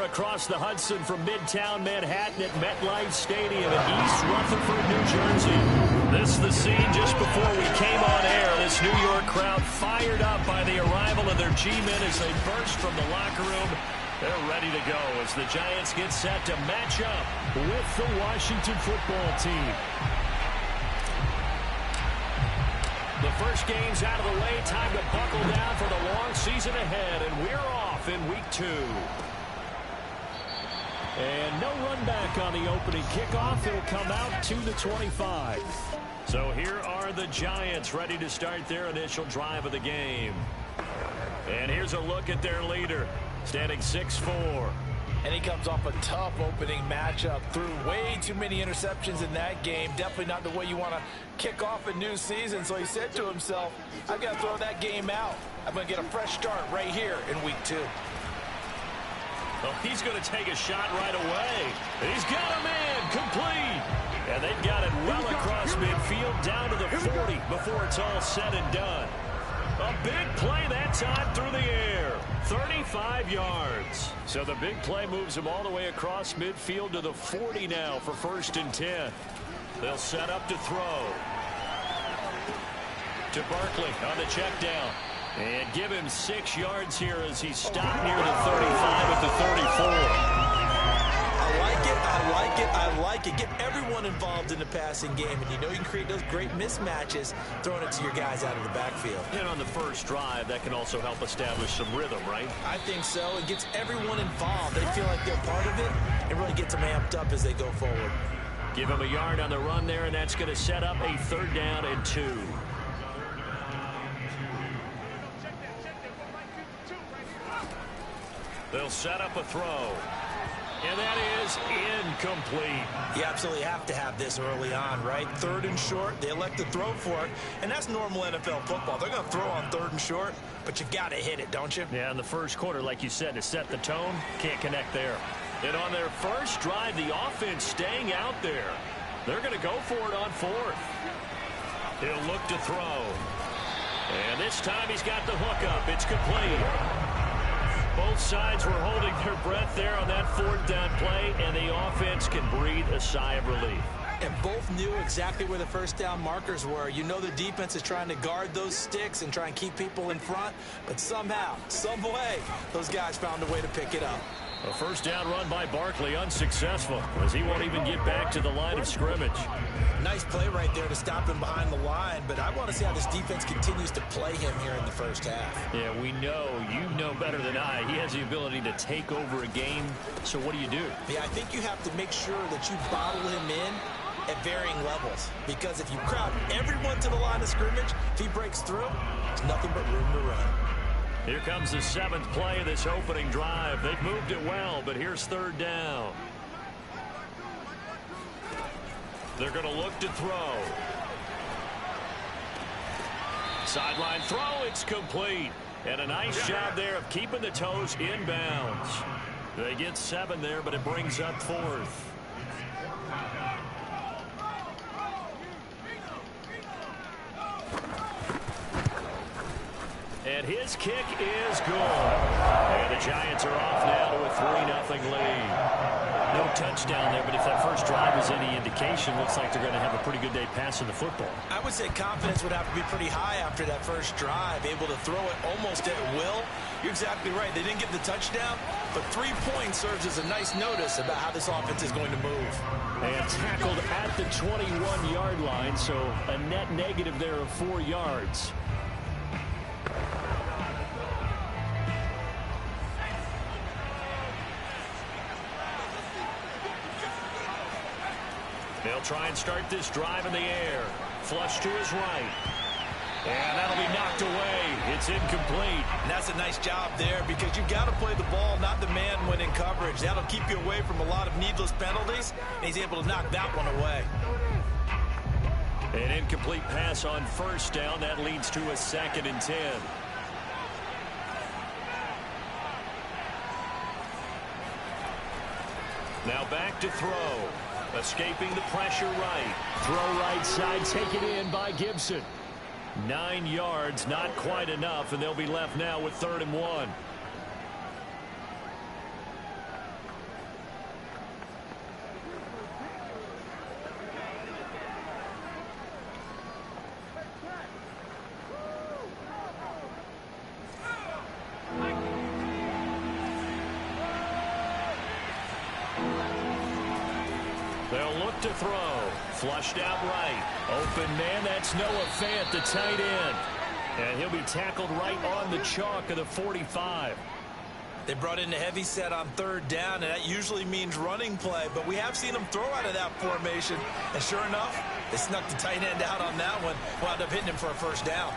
there across the Hudson from Midtown Manhattan at MetLife Stadium in East Rutherford, New Jersey. This is the scene just before we came on air. This New York crowd fired up by the arrival of their G-men as they burst from the locker room. They're ready to go as the Giants get set to match up with the Washington football team. The first game's out of the way. Time to buckle down for the long season ahead, and we're off in week 2. And no run back on the opening kickoff. It'll come out to the 25. So here are the Giants ready to start their initial drive of the game. And here's a look at their leader, standing 6'4". And he comes off a tough opening matchup. Threw way too many interceptions in that game. Definitely not the way you want to kick off a new season. So he said to himself, I've got to throw that game out. I'm going to get a fresh start right here in week 2. Well, he's going to take a shot right away. He's got a man complete. And they've got it well across midfield down to the 40 before it's all said and done. A big play that time through the air. 35 yards. So the big play moves him all the way across midfield to the 40 now for 1st and 10. They'll set up to throw. To Barkley on the check down. And give him 6 yards here as he's stopped near the 35 at the 34. I like it. Get everyone involved in the passing game. And you know you can create those great mismatches throwing it to your guys out of the backfield. And on the first drive, that can also help establish some rhythm, right? I think so. It gets everyone involved. They feel like they're part of it. It really gets them amped up as they go forward. Give him a yard on the run there, and that's going to set up a 3rd down and 2. They'll set up a throw. And that is incomplete. You absolutely have to have this early on, right? 3rd and short, they elect to throw for it, and that's normal NFL football. They're going to throw on 3rd and short, but you got to hit it, don't you? Yeah, in the first quarter, like you said, to set the tone, can't connect there. And on their first drive, the offense staying out there. They're going to go for it on 4th. He'll look to throw. And this time he's got the hook up. It's complete. Both sides were holding their breath there on that 4th down play, and the offense can breathe a sigh of relief. And both knew exactly where the 1st down markers were. You know the defense is trying to guard those sticks and try and keep people in front, but somehow, some way, those guys found a way to pick it up. A 1st down run by Barkley, unsuccessful, as he won't even get back to the line of scrimmage. Nice play right there to stop him behind the line, but I want to see how this defense continues to play him here in the first half. Yeah, we know. You know better than I. He has the ability to take over a game, so what do you do? Yeah, I think you have to make sure that you bottle him in at varying levels, because if you crowd everyone to the line of scrimmage, if he breaks through, there's nothing but room to run. Here comes the 7th play of this opening drive. They've moved it well, but here's 3rd down. They're going to look to throw. Sideline throw, it's complete. And a nice job there of keeping the toes inbounds. They get 7 there, but it brings up 4th. And his kick is good. And the Giants are off now to a 3-0 lead. No touchdown there, but if that first drive is any indication, looks like they're going to have a pretty good day passing the football. I would say confidence would have to be pretty high after that first drive, able to throw it almost at will. You're exactly right. They didn't get the touchdown, but 3 points serves as a nice notice about how this offense is going to move. And tackled at the 21-yard line, so a net negative there of 4 yards. They'll try and start this drive in the air. Flush to his right. And that'll be knocked away. It's incomplete. And that's a nice job there, because you've got to play the ball, not the man when in coverage. That'll keep you away from a lot of needless penalties, and he's able to knock that one away. An incomplete pass on 1st down. That leads to a 2nd and 10. Now back to throw. Escaping the pressure right. Throw right side, taken in by Gibson. 9 yards, not quite enough, and they'll be left now with 3rd and 1. They'll look to throw. Flushed out right. Open man, that's Noah Fant, the tight end. And he'll be tackled right on the chalk of the 45. They brought in a heavy set on third down, and that usually means running play. But we have seen them throw out of that formation. And sure enough, they snuck the tight end out on that one. Wound up hitting him for a first down.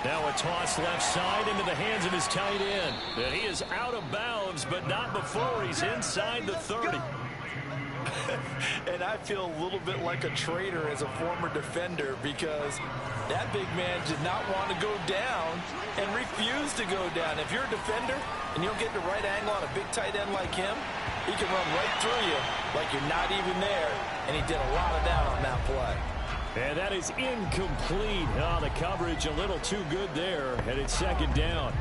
Now a toss left side into the hands of his tight end. And he is out of bounds, but not before he's inside the 30. And I feel a little bit like a traitor as a former defender because that big man did not want to go down and refused to go down. If you're a defender and you don't get the right angle on a big tight end like him, he can run right through you like you're not even there. And he did a lot of that on that play. And that is incomplete. Oh, the coverage a little too good there, and it's second down.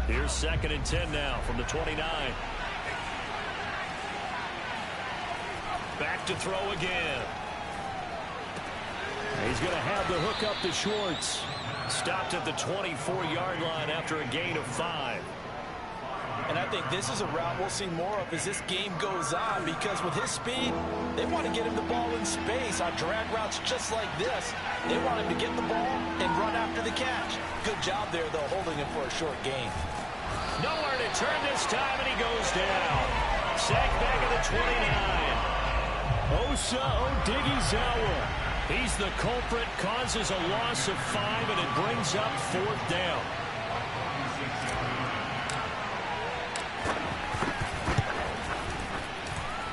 Here's 2nd and 10 now from the 29. Back to throw again. He's going to have the hook up to Schwartz. Stopped at the 24-yard line after a gain of 5. And I think this is a route we'll see more of as this game goes on because with his speed, they want to get him the ball in space on drag routes just like this. They want him to get the ball and run after the catch. Good job there, though, holding him for a short gain. Nowhere to turn this time, and he goes down. Sack back at the 29. Osa Odighizuwa. He's the culprit, causes a loss of 5, and it brings up 4th down.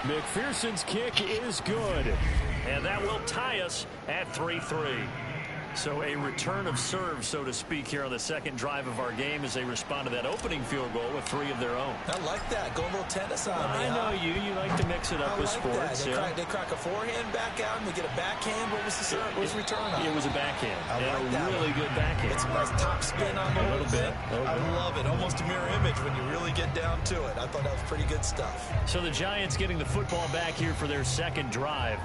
McPherson's kick is good, and that will tie us at 3-3. So a return of serve, so to speak, here on the second drive of our game as they respond to that opening field goal with 3 of their own. I like that. Go a little tennis on me. I know you. You like to mix it up with sports. They crack a forehand back out and we get a backhand. What was the serve? What was the return on? It was a backhand. I like that. Really good backhand. It's a nice top spin on the whole thing. I love it. Almost a mirror image when you really get down to it. I thought that was pretty good stuff. So the Giants getting the football back here for their second drive.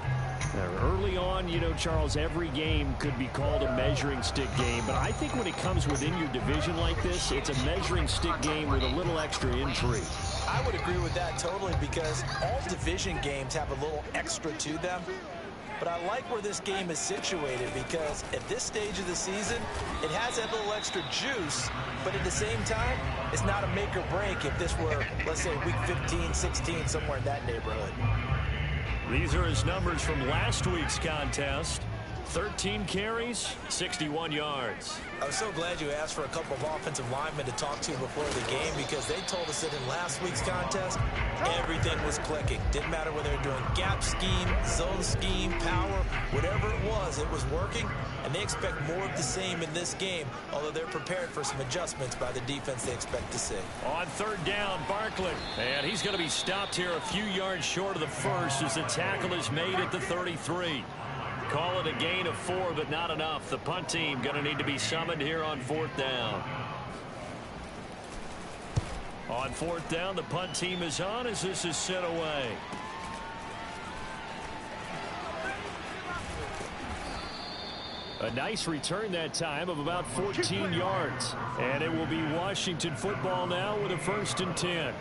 Early on, you know, Charles, every game could be called a measuring stick game. But I think when it comes within your division like this, it's a measuring stick game with a little extra intrigue. I would agree with that totally because all division games have a little extra to them. But I like where this game is situated because at this stage of the season, it has that little extra juice. But at the same time, it's not a make or break if this were, let's say, week 15, 16, somewhere in that neighborhood. These are his numbers from last week's contest. 13 carries, 61 yards. I was so glad you asked for a couple of offensive linemen to talk to before the game because they told us that in last week's contest, everything was clicking. Didn't matter whether they were doing gap scheme, zone scheme, power, whatever it was working. And they expect more of the same in this game, although they're prepared for some adjustments by the defense they expect to see. On 3rd down, Barkley. And he's going to be stopped here a few yards short of the first as the tackle is made at the 33. Call it a gain of 4, but not enough. The punt team going to need to be summoned here on 4th down. On 4th down, the punt team is on as this is sent away. A nice return that time of about 14 yards. And it will be Washington football now with a 1st and 10.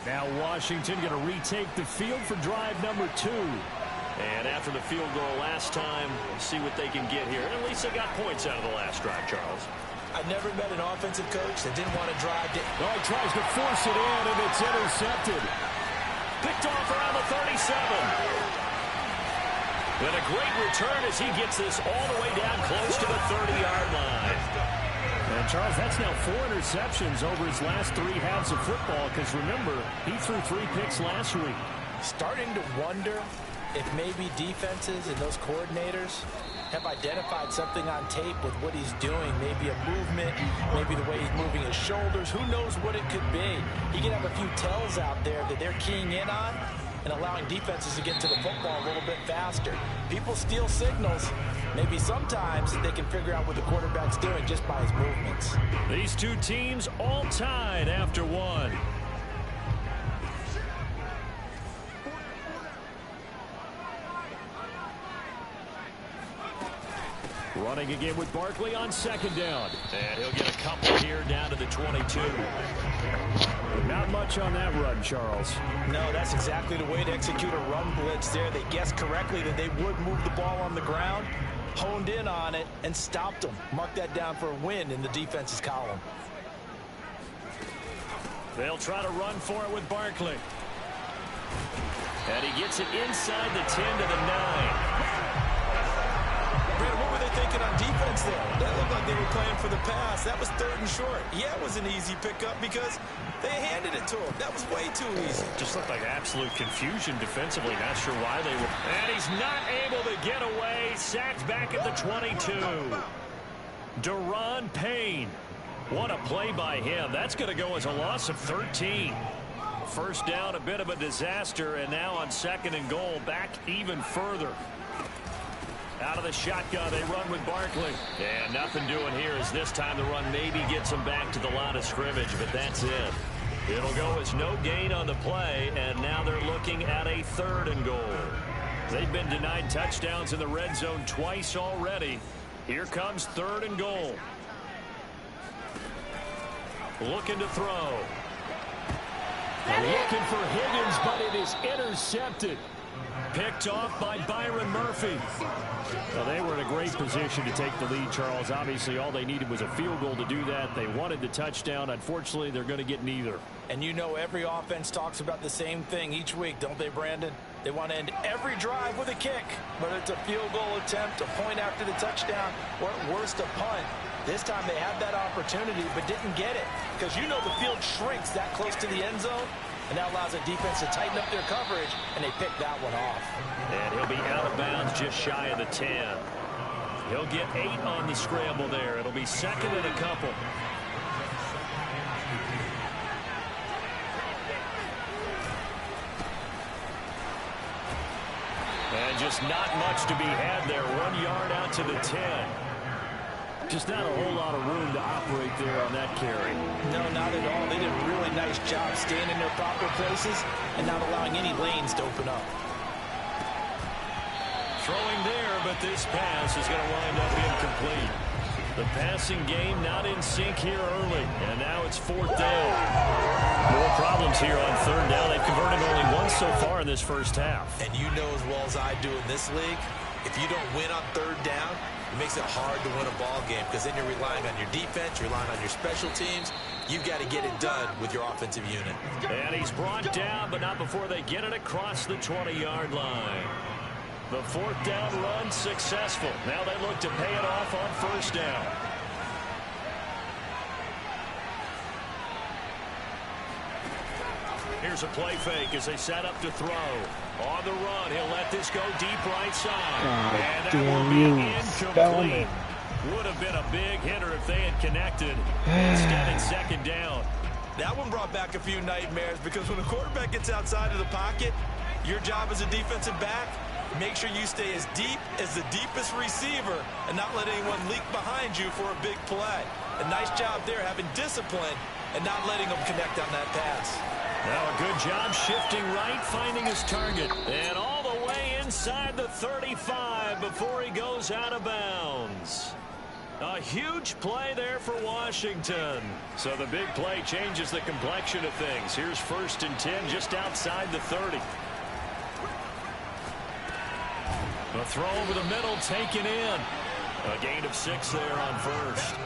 Now Washington going to retake the field for drive number 2. And after the field goal last time, we'll see what they can get here. And at least they got points out of the last drive, Charles. I've never met an offensive coach that didn't want to drive. Oh, he tries to force it in, and it's intercepted. Picked off around the 37. And a great return as he gets this all the way down close to the 30-yard line. And, Charles, that's now 4 interceptions over his last 3 halves of football because, remember, he threw 3 picks last week. Starting to wonder if maybe defenses and those coordinators have identified something on tape with what he's doing. Maybe a movement, maybe the way he's moving his shoulders. Who knows what it could be? He could have a few tells out there that they're keying in on and allowing defenses to get to the football a little bit faster. People steal signals. Maybe sometimes they can figure out what the quarterback's doing just by his movements. These two teams all tied after 1. Running again with Barkley on second down. And he'll get a couple here down to the 22. Not much on that run, Charles. No, that's exactly the way to execute a run blitz there. They guessed correctly that they would move the ball on the ground, honed in on it, and stopped them. Mark that down for a win in the defense's column. They'll try to run for it with Barkley. And he gets it inside the 10 to the 9. Brandon, what were they thinking on defense there? That looked like they were playing for the pass. That was 3rd and short. Yeah, it was an easy pickup because they handed it to him. That was way too easy. Just looked like absolute confusion defensively. Not sure why they were. And he's not able to get away. Sacked back at the 22. Deron Payne. What a play by him. That's going to go as a loss of 13. First down, a bit of a disaster, and now on 2nd and goal, back even further. Out of the shotgun, they run with Barkley. And nothing doing here as this time the run maybe gets them back to the line of scrimmage, but that's it. It'll go as no gain on the play, and now they're looking at a 3rd and goal. They've been denied touchdowns in the red zone twice already. Here comes 3rd and goal. Looking to throw. Looking for Higgins, but it is intercepted. Picked off by Byron Murphy. Well, they were in a great position to take the lead, Charles. Obviously, all they needed was a field goal to do that. They wanted the touchdown. Unfortunately, they're going to get neither. And you know every offense talks about the same thing each week, don't they, Brandon? They want to end every drive with a kick, whether it's a field goal attempt, a point after the touchdown, or at worst, a punt. This time they had that opportunity but didn't get it because you know the field shrinks that close to the end zone. And that allows the defense to tighten up their coverage, and they pick that one off. And he'll be out of bounds just shy of the 10. He'll get 8 on the scramble there. It'll be 2nd and a couple. And just not much to be had there. 1 yard out to the 10. Just not a whole lot of room to operate there on that carry. No, not at all. They did a really nice job staying in their proper places and not allowing any lanes to open up. Throwing there, but this pass is going to wind up incomplete. The passing game not in sync here early, and now it's 4th down. More problems here on 3rd down. They've converted only once so far in this first half. And you know as well as I do in this league, if you don't win on 3rd down, it makes it hard to win a ball game because then you're relying on your defense, you're relying on your special teams. You've got to get it done with your offensive unit. And he's brought down, but not before they get it across the 20-yard line. The 4th down run successful. Now they look to pay it off on 1st down. Here's a play fake as they set up to throw. On the run, he'll let this go deep right side. And that will be incomplete. Would have been a big hitter if they had connected. Instead, it's 2nd down. That one brought back a few nightmares because when a quarterback gets outside of the pocket, your job as a defensive back, make sure you stay as deep as the deepest receiver and not let anyone leak behind you for a big play. A nice job there having discipline and not letting them connect on that pass. Now a good job shifting right, finding his target. And all the way inside the 35 before he goes out of bounds. A huge play there for Washington. So the big play changes the complexion of things. Here's 1st and 10 just outside the 30. The throw over the middle taken in. A gain of 6 there on 1st.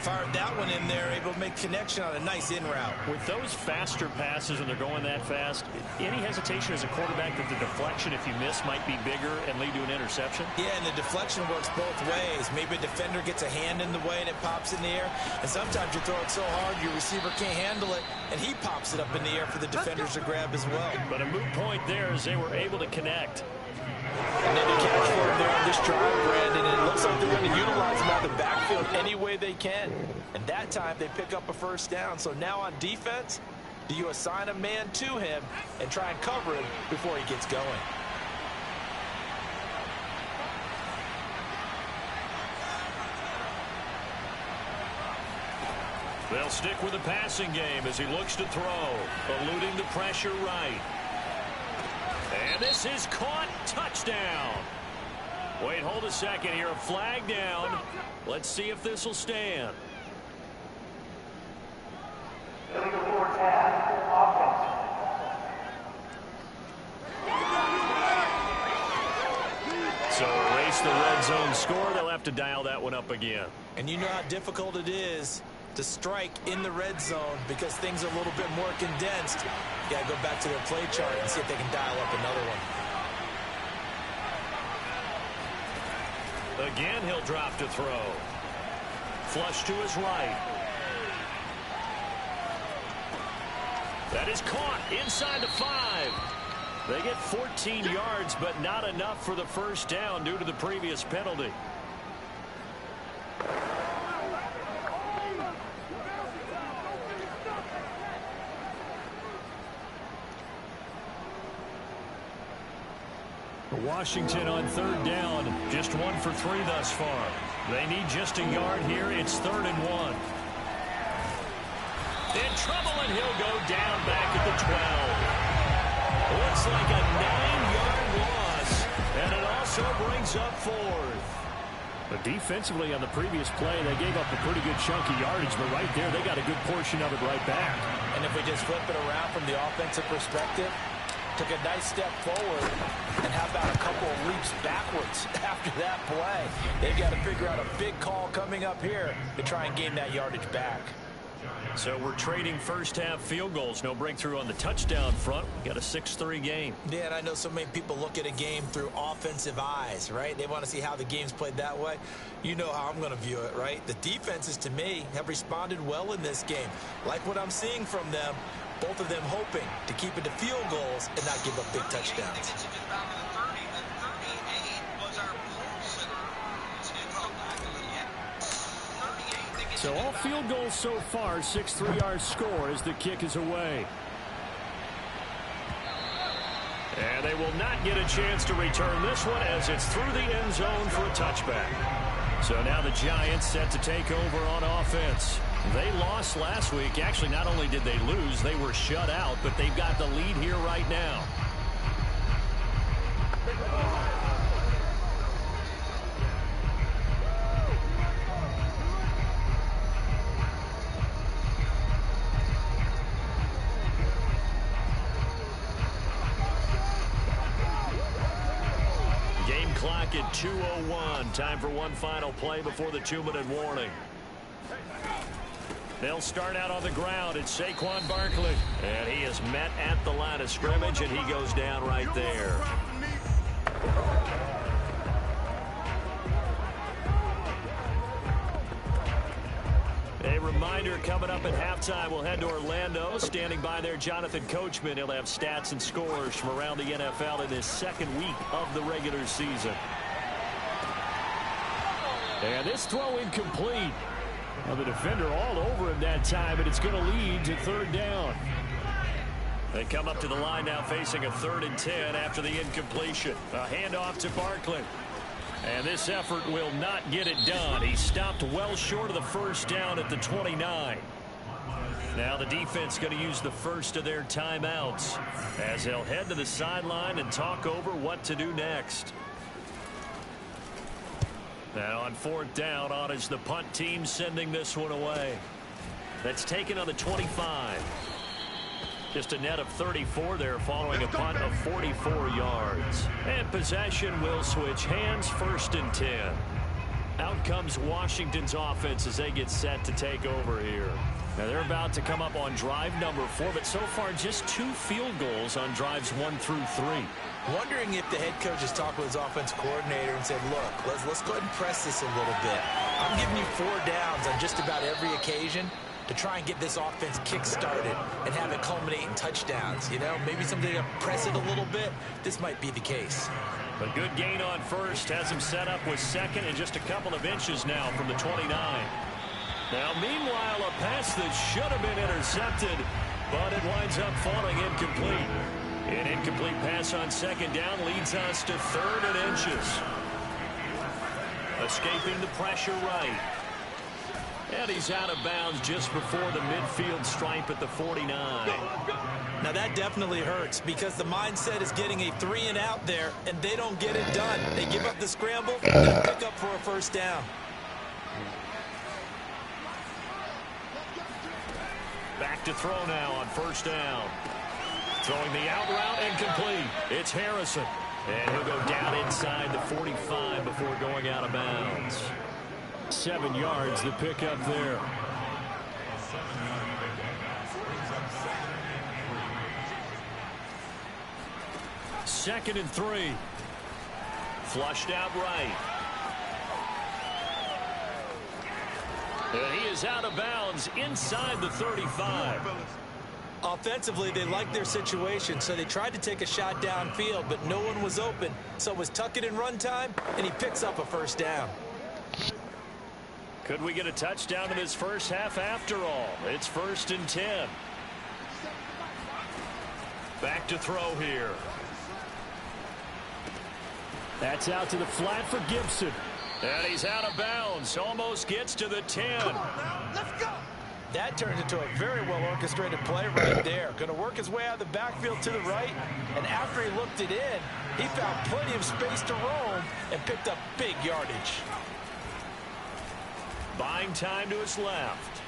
Fired that one in there, able to make connection on a nice in route. With those faster passes and they're going that fast, any hesitation as a quarterback that the deflection, if you miss, might be bigger and lead to an interception? Yeah, and the deflection works both ways. Maybe a defender gets a hand in the way and it pops in the air. And sometimes you throw it so hard your receiver can't handle it, and he pops it up in the air for the defenders to grab as well. But a moot point there as they were able to connect. Another catch for him there on this drive, Brandon, and it looks like they're going to utilize him out of the backfield any way they can. And that time they pick up a 1st down. So now on defense, do you assign a man to him and try and cover him before he gets going? They'll stick with the passing game as he looks to throw, eluding the pressure right. And this is caught. Touchdown. Wait, hold a second here. A flag down. Let's see if this will stand. So erase the red zone score. They'll have to dial that one up again. And you know how difficult it is to strike in the red zone because things are a little bit more condensed. You got to go back to their play chart and see if they can dial up another one. Again, he'll drop to throw. Flush to his right. That is caught inside the 5. They get 14 yards, but not enough for the first down due to the previous penalty. Washington on third down, just 1 for 3 thus far. They need just a yard here. It's 3rd and 1. In trouble, and he'll go down back at the 12. Looks like a 9-yard loss, and it also brings up 4th. But defensively on the previous play, they gave up a pretty good chunk of yardage, but right there, they got a good portion of it right back. And if we just flip it around from the offensive perspective, took a nice step forward, and how about a couple of leaps backwards after that play? They've got to figure out a big call coming up here to try and gain that yardage back. So we're trading first-half field goals. No breakthrough on the touchdown front. We got a 6-3 game. Yeah, and I know so many people look at a game through offensive eyes, right? They want to see how the game's played that way. You know how I'm going to view it, right? The defenses, to me, have responded well in this game. Like what I'm seeing from them, both of them hoping to keep it to field goals and not give up big touchdowns. So all field goals so far, 6 3-yard score as the kick is away. And they will not get a chance to return this one as it's through the end zone for a touchback. So now the Giants set to take over on offense. They lost last week. Actually, not only did they lose, they were shut out, but they've got the lead here right now. Game clock at 2:01. Time for one final play before the 2-minute warning. They'll start out on the ground. It's Saquon Barkley. And he is met at the line of scrimmage, and he goes down right there. A reminder, coming up at halftime, we'll head to Orlando. Standing by there, Jonathan Coachman. He'll have stats and scores from around the NFL in his second week of the regular season. And this throw incomplete. Well, the defender all over him that time, and it's going to lead to 3rd down. They come up to the line now facing a 3rd and 10 after the incompletion. A handoff to Barkley. And this effort will not get it done. He stopped well short of the first down at the 29. Now the defense going to use the first of their timeouts as they'll head to the sideline and talk over what to do next. Now on 4th down, on is the punt team sending this one away. That's taken on the 25. Just a net of 34 there following a punt of 44 yards. And possession will switch hands, 1st and 10. Out comes Washington's offense as they get set to take over here. Now they're about to come up on drive number 4, but so far just 2 field goals on drives 1 through 3. Wondering if the head coach has talked with his offense coordinator and said, look, let's go ahead and press this a little bit. I'm giving you 4 downs on just about every occasion to try and get this offense kick-started and have it culminate in touchdowns. You know, maybe something to press it a little bit. This might be the case. A good gain on 1st has him set up with 2nd and just a couple of inches now from the 29. Now, meanwhile, a pass that should have been intercepted, but it winds up falling incomplete. An incomplete pass on 2nd down leads us to 3rd and inches. Escaping the pressure right. And he's out of bounds just before the midfield stripe at the 49. Now that definitely hurts because the mindset is getting a 3-and-out there, and they don't get it done. They give up the scramble and pick up for a first down. Back to throw now on first down. Throwing the out route and complete. It's Harrison. And he'll go down inside the 45 before going out of bounds. 7 yards the pickup there. Second and 3. Flushed out right. And he is out of bounds inside the 35. Offensively, they liked their situation, so they tried to take a shot downfield, but no one was open. So it was tuck it in run time, and he picks up a first down. Could we get a touchdown in this first half after all? It's 1st and 10. Back to throw here. That's out to the flat for Gibson. And he's out of bounds. Almost gets to the 10. Come on now, let's go. That turned into a very well-orchestrated play right there. Going to work his way out of the backfield to the right, and after he looked it in, he found plenty of space to roam and picked up big yardage. Buying time to his left.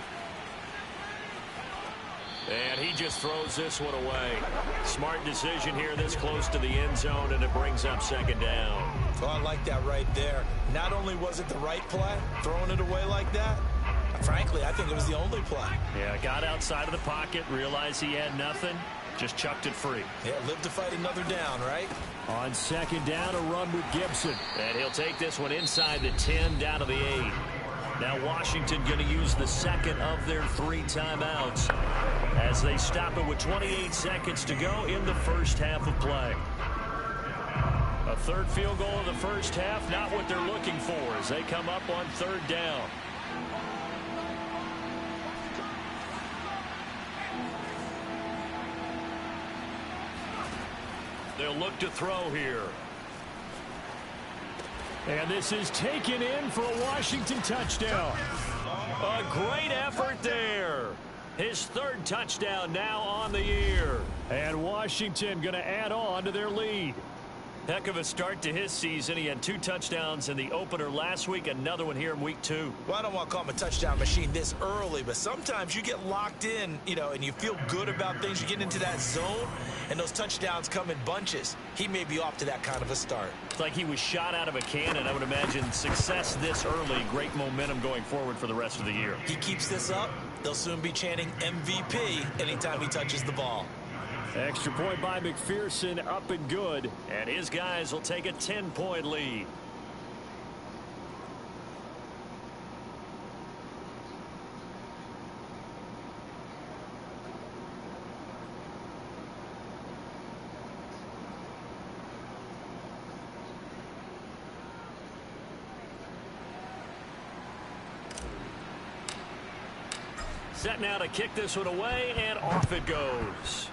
And he just throws this one away. Smart decision here this close to the end zone, and it brings up second down. Oh, I like that right there. Not only was it the right play, throwing it away like that, frankly, I think it was the only play. Yeah, got outside of the pocket, realized he had nothing, just chucked it free. Yeah, live to fight another down, right? On second down, a run with Gibson. And he'll take this one inside the 10, down to the 8. Now Washington going to use the second of their 3 timeouts as they stop it with 28 seconds to go in the first half of play. A third field goal in the first half, not what they're looking for as they come up on 3rd down. They'll look to throw here. And this is taken in for a Washington touchdown. A great effort there. His 3rd touchdown now on the year. And Washington going to add on to their lead. Heck of a start to his season. He had 2 touchdowns in the opener last week, another one here in week 2. Well, I don't want to call him a touchdown machine this early, but sometimes you get locked in, and you feel good about things. You get into that zone, and those touchdowns come in bunches. He may be off to that kind of a start. It's like he was shot out of a cannon. I would imagine success this early, great momentum going forward for the rest of the year. He keeps this up, they'll soon be chanting MVP anytime he touches the ball. Extra point by McPherson, up and good. And his guys will take a 10-point lead. Set now to kick this one away, and off it goes.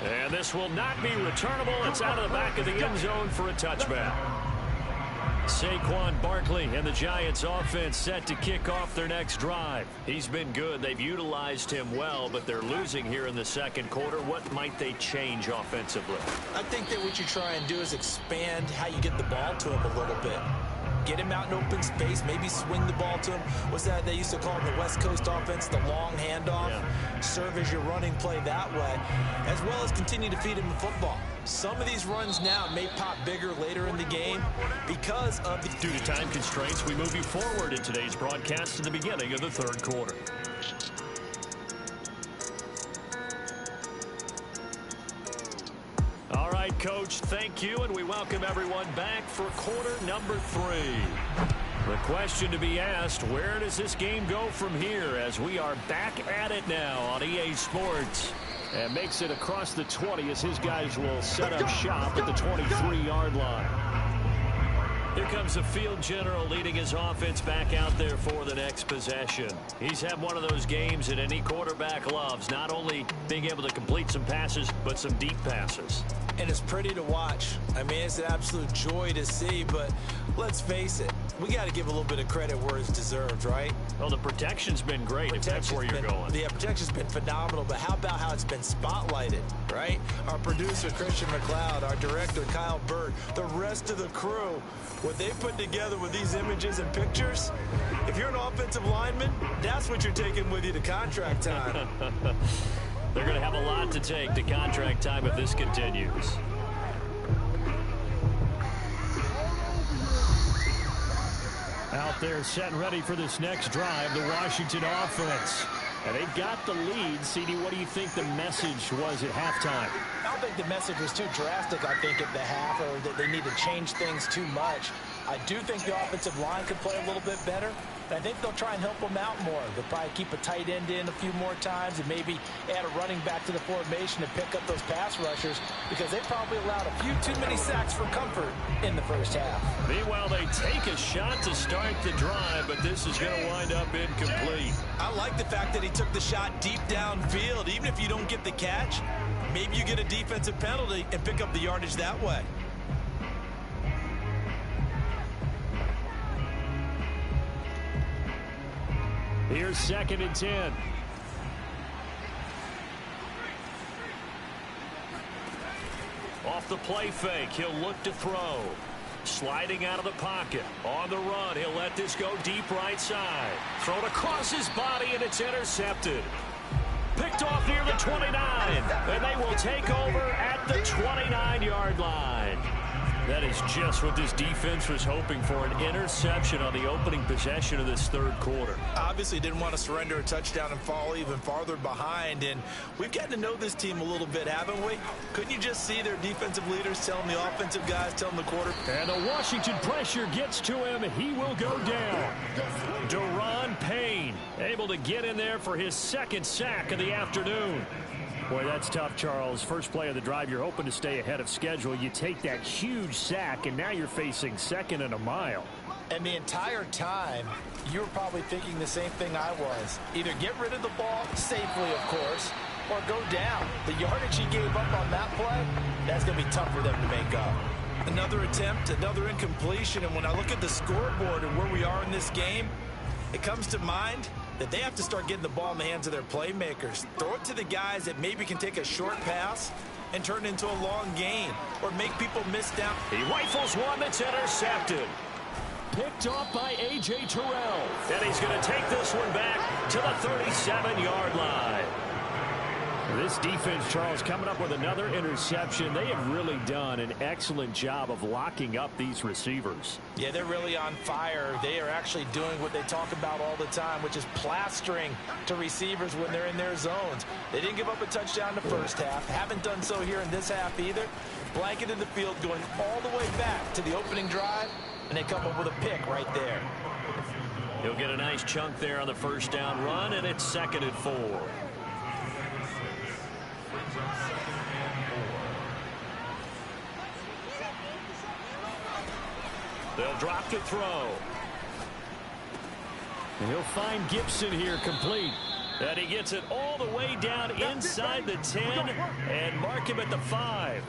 And this will not be returnable. It's out of the back of the end zone for a touchback. Saquon Barkley and the Giants offense set to kick off their next drive. He's been good. They've utilized him well, but they're losing here in the second quarter. What might they change offensively? I think that what you try and do is expand how you get the ball to him a little bit. Get him out in open space, maybe swing the ball to him. What's that they used to call in the West Coast offense, the long handoff? Yeah. Serve as your running play that way, as well as continue to feed him the football. Some of these runs now may pop bigger later in the game because of the... Due to time constraints, we move you forward in today's broadcast to the beginning of the 3rd quarter. All right, Coach, thank you, and we welcome everyone back for quarter number 3. The question to be asked, where does this game go from here as we are back at it now on EA Sports? And makes it across the 20 as his guys will set up shop at the 23-yard line. Here comes the field general leading his offense back out there for the next possession. He's had one of those games that any quarterback loves, not only being able to complete some passes, but some deep passes. And it's pretty to watch. I mean, it's an absolute joy to see, but let's face it, We got to give a little bit of credit where it's deserved, right? Well, the protection's been great, if that's where you're going. Yeah, protection's been phenomenal, but how about how it's been spotlighted, right? Our producer, Christian McLeod, our director, Kyle Burt, the rest of the crew, what they put together with these images and pictures, if you're an offensive lineman, that's what you're taking with you to contract time. They're going to have a lot to take to contract time if this continues. Out there set and ready for this next drive, the Washington offense. And they've got the lead. CD, what do you think the message was at halftime? I don't think the message was too drastic, I think, at the half, or that they need to change things too much. I do think the offensive line could play a little bit better. I think they'll try and help them out more. They'll probably keep a tight end in a few more times and maybe add a running back to the formation and pick up those pass rushers because they probably allowed a few too many sacks for comfort in the first half. Meanwhile, they take a shot to start the drive, but this is going to wind up incomplete. I like the fact that he took the shot deep downfield. Even if you don't get the catch, maybe you get a defensive penalty and pick up the yardage that way. Here's 2nd and 10. Off the play fake, he'll look to throw. Sliding out of the pocket. On the run, he'll let this go deep right side. Thrown across his body, and it's intercepted. Picked off near the 29, and they will take over at the 29-yard line. That is just what this defense was hoping for, an interception on the opening possession of this third quarter. Obviously didn't want to surrender a touchdown and fall even farther behind, and we've gotten to know this team a little bit, haven't we? Couldn't you just see their defensive leaders telling the offensive guys, telling the quarter? And the Washington pressure gets to him, and he will go down. Deron Payne able to get in there for his 2nd sack of the afternoon. Boy, that's tough, Charles. First play of the drive, you're hoping to stay ahead of schedule. You take that huge sack, and now you're facing 2nd and a mile. And the entire time, you were probably thinking the same thing I was. Either get rid of the ball, safely, of course, or go down. The yardage he gave up on that play, that's going to be tough for them to make up. Another attempt, another incompletion, and when I look at the scoreboard and where we are in this game, it comes to mind that they have to start getting the ball in the hands of their playmakers. Throw it to the guys that maybe can take a short pass and turn it into a long gain or make people miss down. He rifles one that's intercepted. Picked off by A.J. Terrell. And he's going to take this one back to the 37-yard line. This defense, Charles, coming up with another interception. They have really done an excellent job of locking up these receivers. Yeah, they're really on fire. They are actually doing what they talk about all the time, which is plastering to receivers when they're in their zones. They didn't give up a touchdown in the first half. Haven't done so here in this half either. Blanketed the field going all the way back to the opening drive, and they come up with a pick right there. He'll get a nice chunk there on the first down run, and it's 2nd and 4. They'll drop to throw. And he'll find Gibson here complete. And he gets it all the way down inside the 10 and mark him at the 5.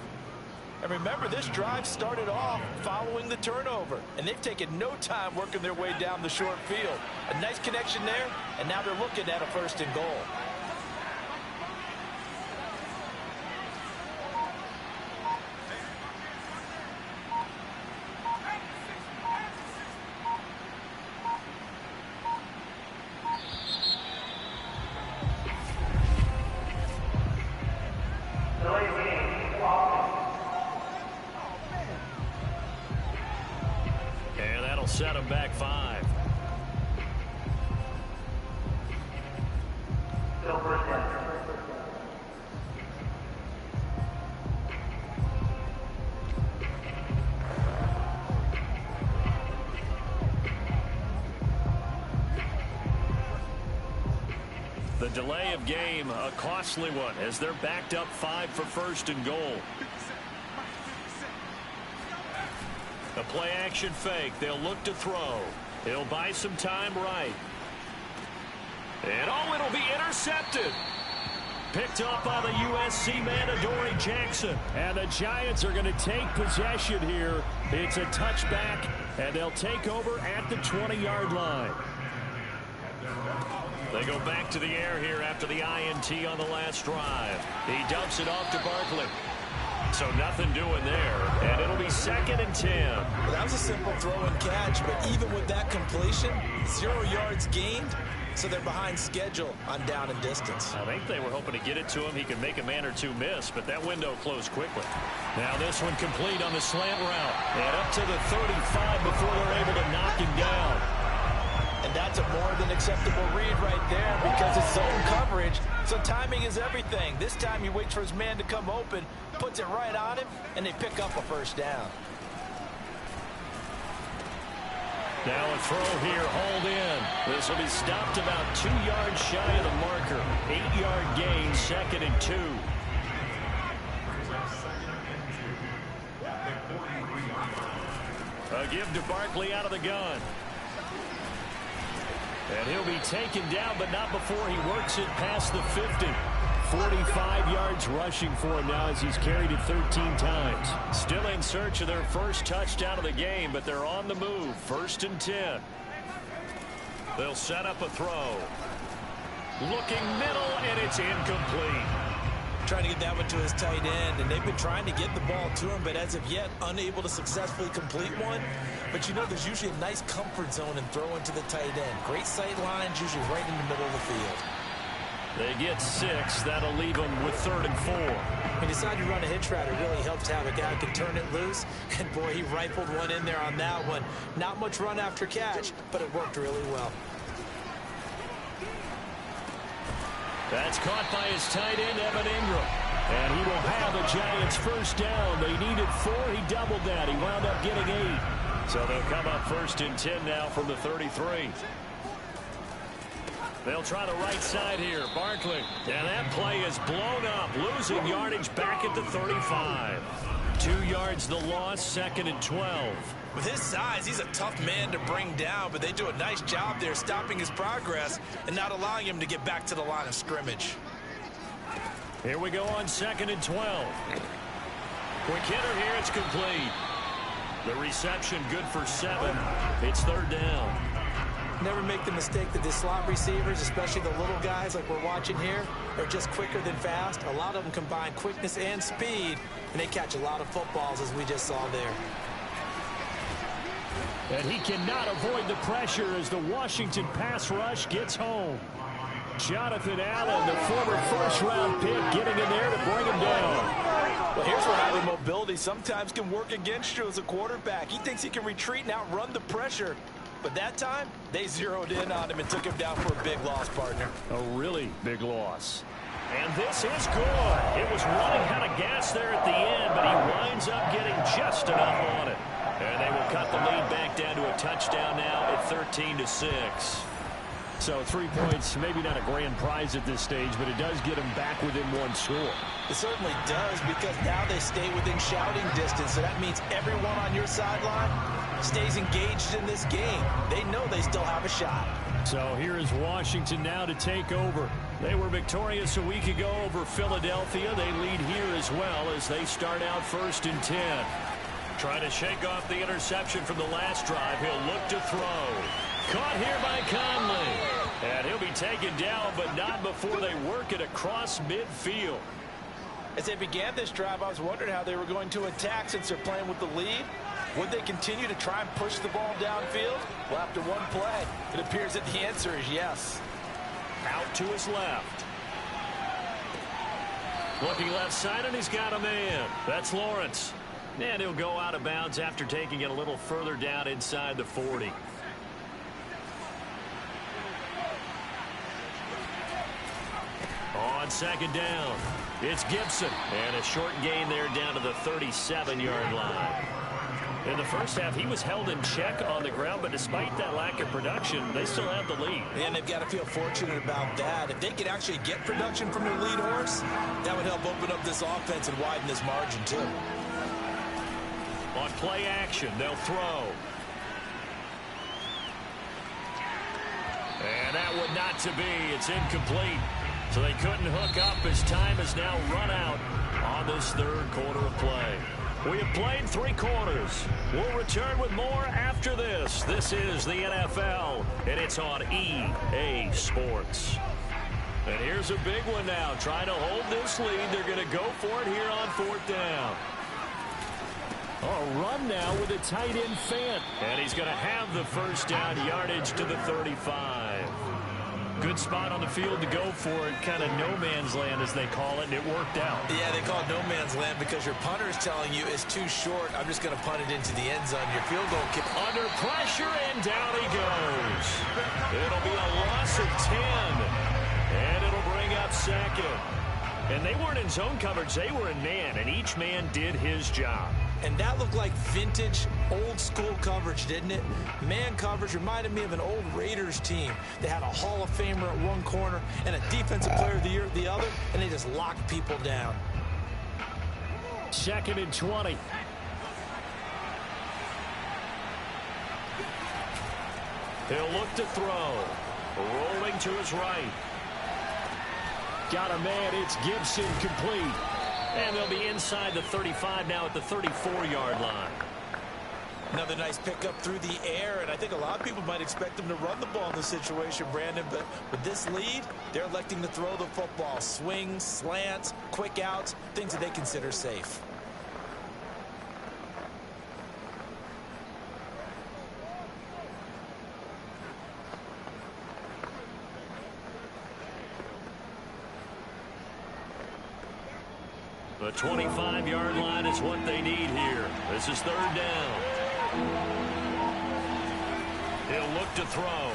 And remember, this drive started off following the turnover, and they've taken no time working their way down the short field. A nice connection there, and now they're looking at a 1st and goal. Set him back 5. The delay of game, a costly one, as they're backed up 5 for 1st and goal. A play-action fake. They'll look to throw. He'll buy some time right. And it'll be intercepted. Picked up by the USC man, Adoree Jackson. And the Giants are going to take possession here. It's a touchback And they'll take over at the 20-yard line. They go back to the air here after the INT on the last drive. He dumps it off to Barkley. So nothing doing there, and it'll be 2nd and 10. Well, that was a simple throw and catch, but even with that completion, 0 yards gained, so they're behind schedule on down and distance. I think they were hoping to get it to him. He could make a man or two miss, but that window closed quickly. Now this one complete on the slant route, and up to the 35 before they're able to knock him down. And that's a more than acceptable read right there because it's zone coverage, so timing is everything. This time he waits for his man to come open, puts it right on him, and they pick up a first down. Now a throw here, hauled in. This will be stopped about 2 yards shy of the marker. 8-yard gain, 2nd and 2. A give to Barkley out of the gun. And he'll be taken down, but not before he works it past the 50. 45 yards rushing for him now as he's carried it 13 times. Still in search of their first touchdown of the game, but they're on the move. 1st and 10. They'll set up a throw. Looking middle, and it's incomplete. Trying to get that one to his tight end, and they've been trying to get the ball to him, but as of yet, unable to successfully complete one. But you know, there's usually a nice comfort zone in throwing to the tight end. Great sight lines, usually right in the middle of the field. They get 6. That'll leave them with 3rd and 4. When you decide to run a hitch route, it really helps to have a guy who can turn it loose. And boy, he rifled one in there on that one. Not much run after catch, but it worked really well. That's caught by his tight end, Evan Ingram. And he will have the Giants first down. They needed 4. He doubled that. He wound up getting 8. So they'll come up 1st and 10 now from the 33. They'll try the right side here. Barkley. And that play is blown up. Losing yardage back at the 35. 2 yards the loss, 2nd and 12. With his size, he's a tough man to bring down, but they do a nice job there stopping his progress and not allowing him to get back to the line of scrimmage. Here we go on 2nd and 12. Quick hitter here, it's complete. The reception good for 7. It's 3rd down. Never make the mistake that the slot receivers, especially the little guys like we're watching here, are just quicker than fast. A lot of them combine quickness and speed, and they catch a lot of footballs, as we just saw there. And he cannot avoid the pressure as the Washington pass rush gets home. Jonathan Allen, the former first-round pick, getting in there to bring him down. Well, here's where having mobility sometimes can work against you as a quarterback. He thinks he can retreat and outrun the pressure. But that time, they zeroed in on him and took him down for a big loss, partner. A really big loss. And this is good. It was running out of gas there at the end, but he winds up getting just enough on it. And they will cut the lead back down to a touchdown now at 13-6. So 3 points, maybe not a grand prize at this stage, but it does get them back within 1 score. It certainly does, because now they stay within shouting distance. So that means everyone on your sideline stays engaged in this game. They know they still have a shot. So here is Washington now to take over. They were victorious a week ago over Philadelphia. They lead here as well as they start out 1st and 10. Trying to shake off the interception from the last drive. He'll look to throw. Caught here by Conley. And he'll be taken down, but not before they work it across midfield. As they began this drive, I was wondering how they were going to attack since they're playing with the lead. Would they continue to try and push the ball downfield? Well, after one play, it appears that the answer is yes. Out to his left. Looking left side, and he's got a man. That's Lawrence. And he'll go out of bounds after taking it a little further down inside the 40. On 2nd down, it's Gibson. And a short gain there down to the 37-yard line. In the first half, he was held in check on the ground, but despite that lack of production, they still have the lead. And they've got to feel fortunate about that. If they could actually get production from their lead horse, that would help open up this offense and widen this margin, too. On play action, they'll throw. And that would not to be. It's incomplete. So they couldn't hook up as time has now run out on this 3rd quarter of play. We have played 3 quarters. We'll return with more after this. This is the NFL, and it's on EA Sports. And here's a big one now. Trying to hold this lead. They're going to go for it here on 4th down. A run now with a tight end Fant. And he's going to have the first down yardage to the 35. Good spot on the field to go for it. Kind of no man's land, as they call it, and it worked out. Yeah, they call it no man's land because your punter is telling you it's too short. I'm just going to punt it into the end zone. Your field goal kick. Under pressure, and down he goes. It'll be a loss of 10. And it'll bring up 2nd. And they weren't in zone coverage. They were in man, and each man did his job. And that looked like vintage, old-school coverage, didn't it? Man coverage reminded me of an old Raiders team. They had a Hall of Famer at one corner and a Defensive Player of the Year at the other, and they just locked people down. 2nd and 20. He'll look to throw. Rolling to his right. Got a man. It's Gibson, complete. And they'll be inside the 35 now at the 34-yard line. Another nice pickup through the air, and I think a lot of people might expect them to run the ball in this situation, Brandon, but with this lead, they're electing to throw the football. Swings, slants, quick outs, things that they consider safe. The 25-yard line is what they need here. This is 3rd down. He'll look to throw.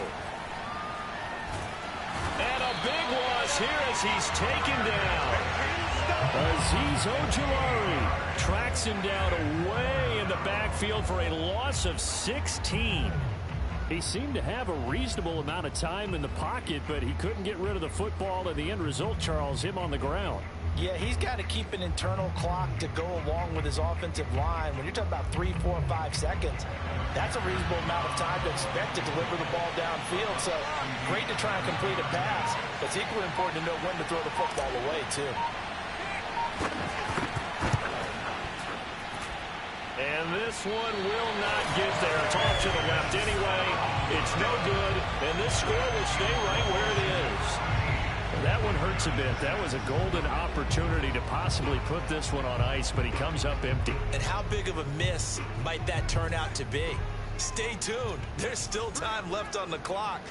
And a big loss here as he's taken down. Azeez Ojulari tracks him down away in the backfield for a loss of 16. He seemed to have a reasonable amount of time in the pocket, but he couldn't get rid of the football, and the end result, Charles, him on the ground. Yeah, he's got to keep an internal clock to go along with his offensive line. When you're talking about 3, 4, 5 seconds, that's a reasonable amount of time to expect to deliver the ball downfield. So great to try and complete a pass, but it's equally important to know when to throw the football away, too. And this one will not get there. It's off to the left anyway. It's no good, and this score will stay right where it is. That one hurts a bit. That was a golden opportunity to possibly put this one on ice, but he comes up empty. And how big of a miss might that turn out to be? Stay tuned. There's still time left on the clock.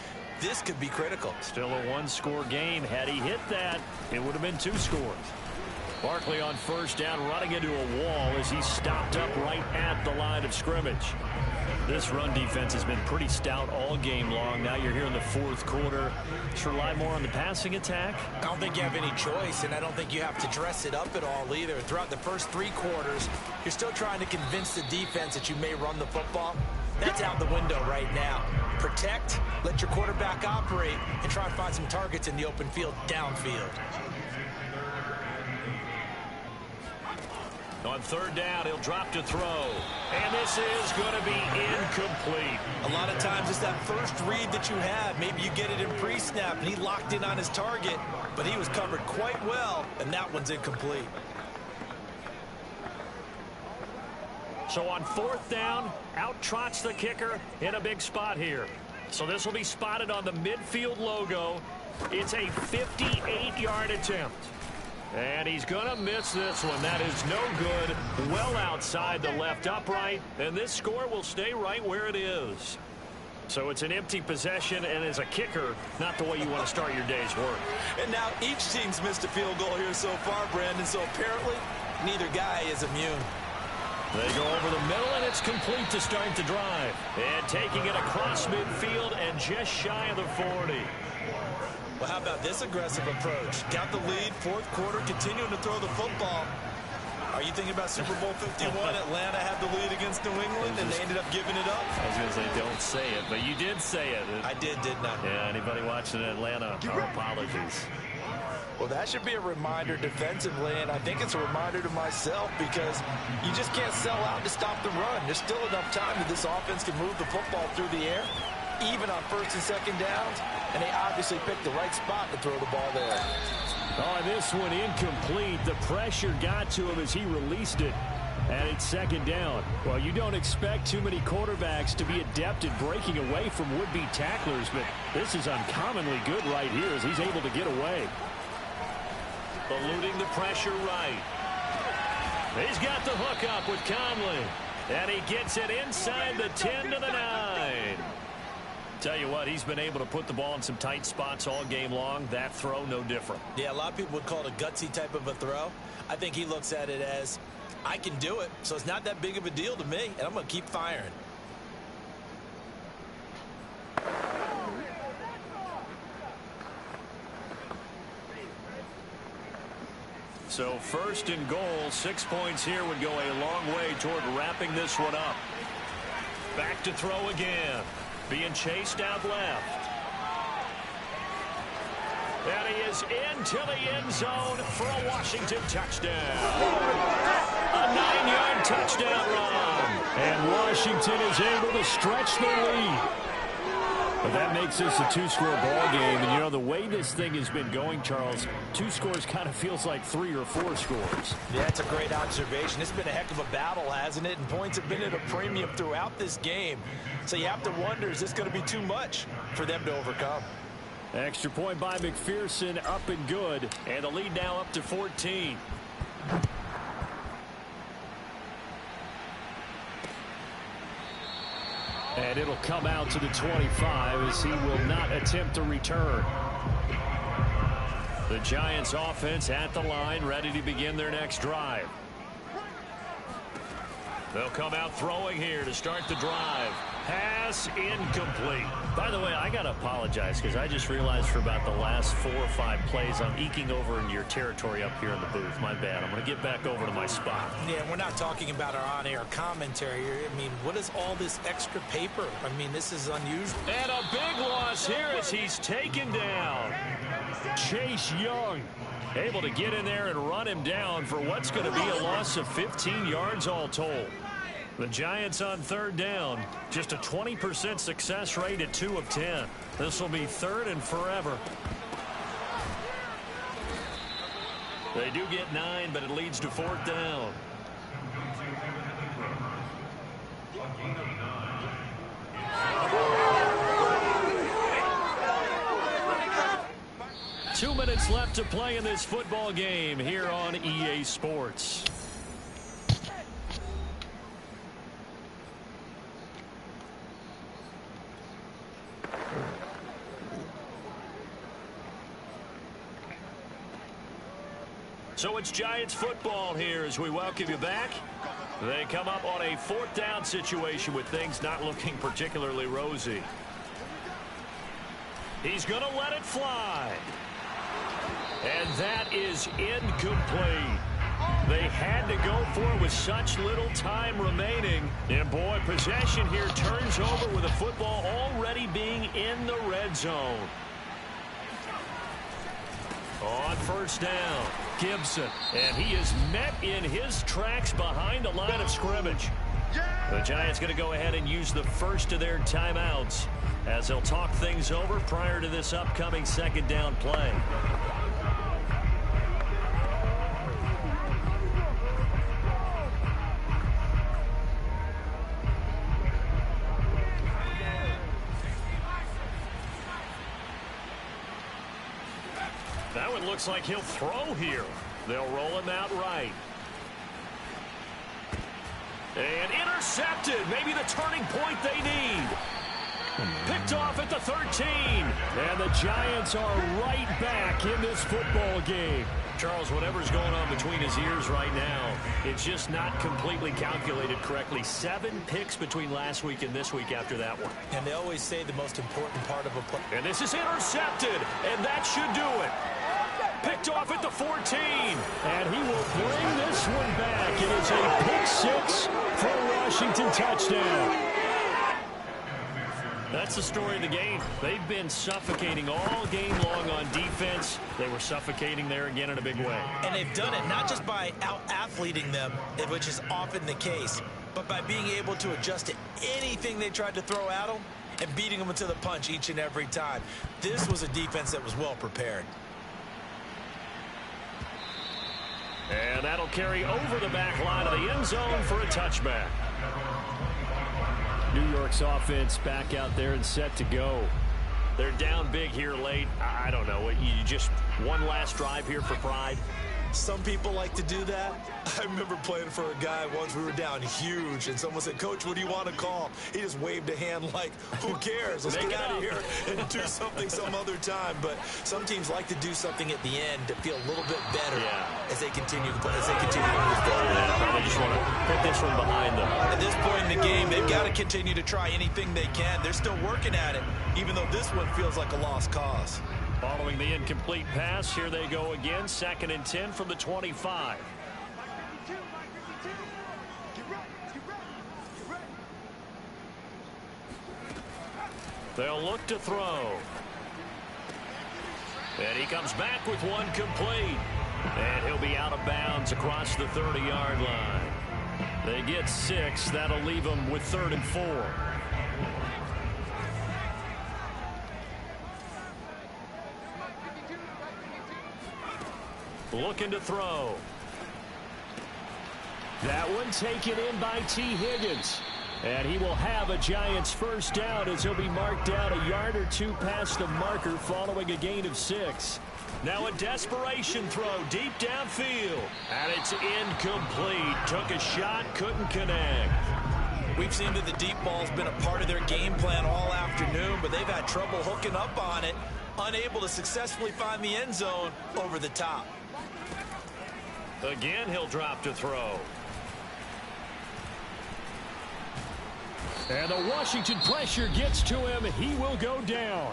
This could be critical. Still a 1-score game. Had he hit that, it would have been 2 scores. Barkley on 1st down, running into a wall as he stopped up right at the line of scrimmage. This run defense has been pretty stout all game long. Now you're here in the 4th quarter. Should rely more on the passing attack? I don't think you have any choice, and I don't think you have to dress it up at all either. Throughout the first 3 quarters, you're still trying to convince the defense that you may run the football. That's out the window right now. Protect, let your quarterback operate, and try and find some targets in the open field downfield. On 3rd down, he'll drop to throw. And this is going to be incomplete. A lot of times it's that first read that you have. Maybe you get it in pre-snap, and he locked in on his target, but he was covered quite well, and that one's incomplete. So on 4th down, out trots the kicker in a big spot here. So this will be spotted on the midfield logo. It's a 58-yard attempt. And he's going to miss this one. That is no good. Well outside the left upright. And this score will stay right where it is. So it's an empty possession, and as a kicker, not the way you want to start your day's work. And now each team's missed a field goal here so far, Brandon. So apparently, neither guy is immune. They go over the middle, and it's complete to start the drive. And taking it across midfield and just shy of the 40. Well, how about this aggressive approach? Got the lead, 4th quarter, continuing to throw the football. Are you thinking about Super Bowl 51? Atlanta had the lead against New England, and they ended up giving it up? I was going to say, don't say it, but you did say it. I did, didn't I? Yeah, anybody watching Atlanta, our apologies. Well, that should be a reminder defensively, and I think it's a reminder to myself because you just can't sell out to stop the run. There's still enough time that this offense can move the football through the air, even on 1st and 2nd downs, and they obviously picked the right spot to throw the ball there. Oh, this one incomplete. The pressure got to him as he released it. And it's second down. Well, you don't expect too many quarterbacks to be adept at breaking away from would-be tacklers, but this is uncommonly good right here as he's able to get away. Eluding the pressure right. He's got the hook up with Conley. And he gets it inside the 10 to the 9. Tell you what, he's been able to put the ball in some tight spots all game long. That throw, no different. Yeah, a lot of people would call it a gutsy type of a throw. I think he looks at it as, I can do it, so it's not that big of a deal to me, and I'm going to keep firing. So first and goal, 6 points here would go a long way toward wrapping this one up. Back to throw again. Being chased out left. And he is into the end zone for a Washington touchdown. A 9-yard touchdown run. And Washington is able to stretch the lead. But that makes this a two-score ball game. And, you know, the way this thing has been going, Charles, 2 scores kind of feels like 3 or 4 scores. Yeah, that's a great observation. It's been a heck of a battle, hasn't it? And points have been at a premium throughout this game. So you have to wonder, is this going to be too much for them to overcome? Extra point by McPherson, up and good. And the lead now up to 14. And it'll come out to the 25 as he will not attempt a return. The Giants offense at the line, ready to begin their next drive. They'll come out throwing here to start the drive. Pass incomplete. By the way, I got to apologize because I just realized for about the last 4 or 5 plays I'm eking over into your territory up here in the booth. My bad. I'm going to get back over to my spot. Yeah, we're not talking about our on-air commentary here. I mean, what is all this extra paper? I mean, this is unusual. And a big loss here as he's taken down. Chase Young able to get in there and run him down for what's going to be a loss of 15 yards all told. The Giants on third down, just a 20% success rate at 2 of 10. This will be third and forever. They do get 9, but it leads to 4th down. Two minutes left to play in this football game here on EA Sports. So it's Giants football here as we welcome you back. They come up on a 4th down situation with things not looking particularly rosy. He's going to let it fly. And that is incomplete. They had to go for it with such little time remaining. And boy, possession here turns over with the football already being in the red zone. On first down, Gibson. And he is met in his tracks behind the line of scrimmage. The Giants going to go ahead and use the first of their timeouts as they'll talk things over prior to this upcoming second down play. That one looks like he'll throw here. They'll roll him out right. And intercepted. Maybe the turning point they need. Picked off at the 13. And the Giants are right back in this football game. Charles, whatever's going on between his ears right now, it's just not completely calculated correctly. 7 picks between last week and this week after that one. And they always say the most important part of a play. And this is intercepted, and that should do it. Picked off at the 14. And he will bring this one back. It is a pick 6 for a Washington touchdown. That's the story of the game. They've been suffocating all game long on defense. They were suffocating there again in a big way. And they've done it not just by out-athleting them, which is often the case, but by being able to adjust to anything they tried to throw at them and beating them to the punch each and every time. This was a defense that was well prepared. And that'll carry over the back line of the end zone for a touchback. New York's offense back out there and set to go. They're down big here late. I don't know. You just one last drive here for pride. Some people like to do that. I remember playing for a guy once. We were down huge, and someone said, "Coach, what do you want to call?" He just waved a hand like, "Who cares? Let's get out of here and do something some other time." But some teams like to do something at the end to feel a little bit better as they continue to play, as they continue to move forward. Probably just want to put this one behind them. At this point in the game, they've got to continue to try anything they can. They're still working at it, even though this one feels like a lost cause. Following the incomplete pass, here they go again. 2nd and 10 from the 25. They'll look to throw. And he comes back with one complete. And he'll be out of bounds across the 30-yard line. They get 6. That'll leave them with 3rd and 4. Looking to throw. That one taken in by T. Higgins. And he will have a Giants first down as he'll be marked down a yard or two past the marker following a gain of 6. Now a desperation throw deep downfield. And it's incomplete. Took a shot, couldn't connect. We've seen that the deep ball's been a part of their game plan all afternoon, but they've had trouble hooking up on it, unable to successfully find the end zone over the top. Again, he'll drop to throw. And the Washington pressure gets to him. He will go down.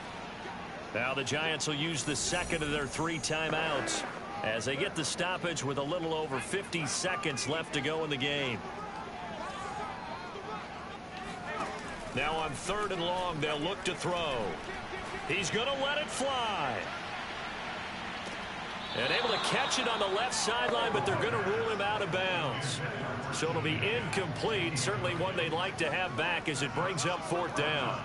Now the Giants will use the second of their 3 timeouts as they get the stoppage with a little over 50 seconds left to go in the game. Now on 3rd and long, they'll look to throw. He's going to let it fly. And able to catch it on the left sideline, but they're going to rule him out of bounds. So it'll be incomplete. Certainly one they'd like to have back as it brings up 4th down.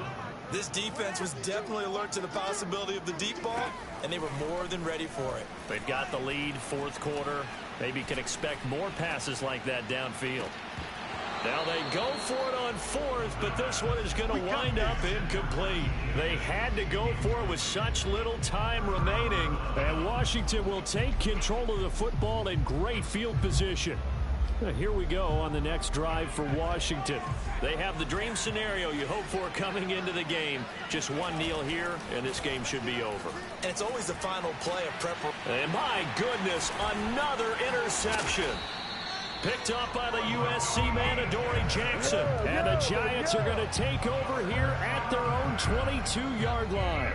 This defense was definitely alert to the possibility of the deep ball, and they were more than ready for it. They've got the lead, 4th quarter. Maybe can expect more passes like that downfield. Now they go for it on 4th, but this one is going to wind up incomplete. They had to go for it with such little time remaining. And Washington will take control of the football in great field position. Here we go on the next drive for Washington. They have the dream scenario you hope for coming into the game. Just one kneel here, and this game should be over. And it's always the final play of preparation. And my goodness, another interception. Picked up by the USC man, Adoree Jackson. And the Giants are going to take over here at their own 22-yard line.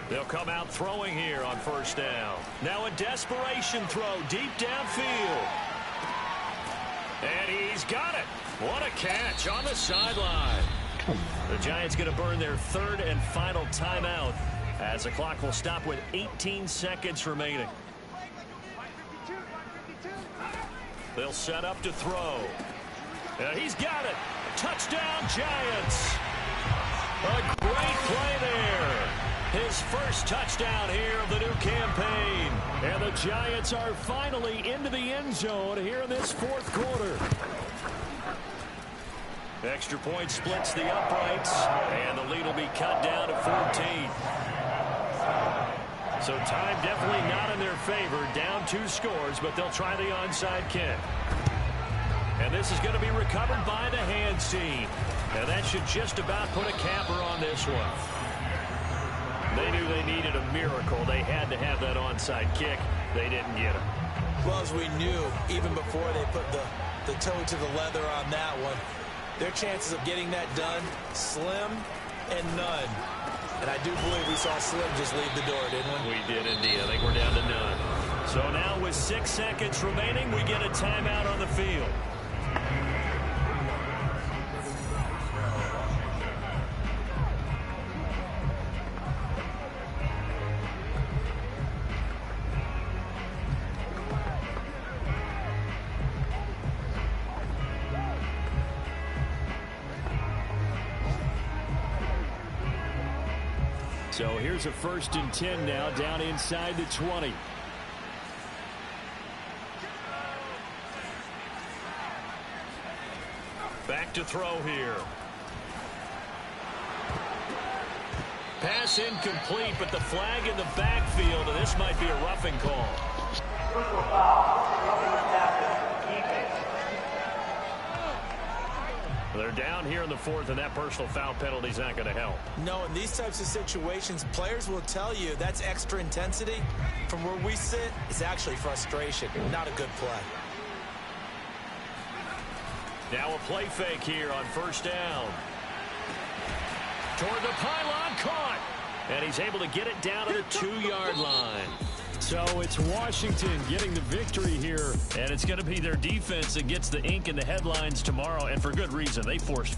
They'll come out throwing here on 1st down. Now a desperation throw deep downfield. And he's got it. What a catch on the sideline. The Giants going to burn their 3rd and final timeout as the clock will stop with 18 seconds remaining. They'll set up to throw. And he's got it. Touchdown, Giants. A great play there. His first touchdown here of the new campaign. And the Giants are finally into the end zone here in this 4th quarter. Extra point splits the uprights, and the lead will be cut down to 14. So time definitely not in their favor. Down 2 scores, but they'll try the onside kick. And this is going to be recovered by the hands team. And that should just about put a capper on this one. They knew they needed a miracle. They had to have that onside kick. They didn't get it. Well, as we knew, even before they put the toe to the leather on that one, their chances of getting that done, slim and none. And I do believe we saw Slim just leave the door, didn't we? We did indeed. I think we're down to none. So now with 6 seconds remaining, we get a timeout on the field. So here's a 1st and 10 now, down inside the 20. Back to throw here. Pass incomplete, but the flag in the backfield, and this might be a roughing call. They're down here in the 4th, and that personal foul penalty is not going to help. No, in these types of situations, players will tell you that's extra intensity. From where we sit, it's actually frustration, not a good play. Now a play fake here on 1st down. Toward the pylon, caught. And he's able to get it down to the 2-yard line. So it's Washington getting the victory here. And it's going to be their defense that gets the ink in the headlines tomorrow, and for good reason. They forced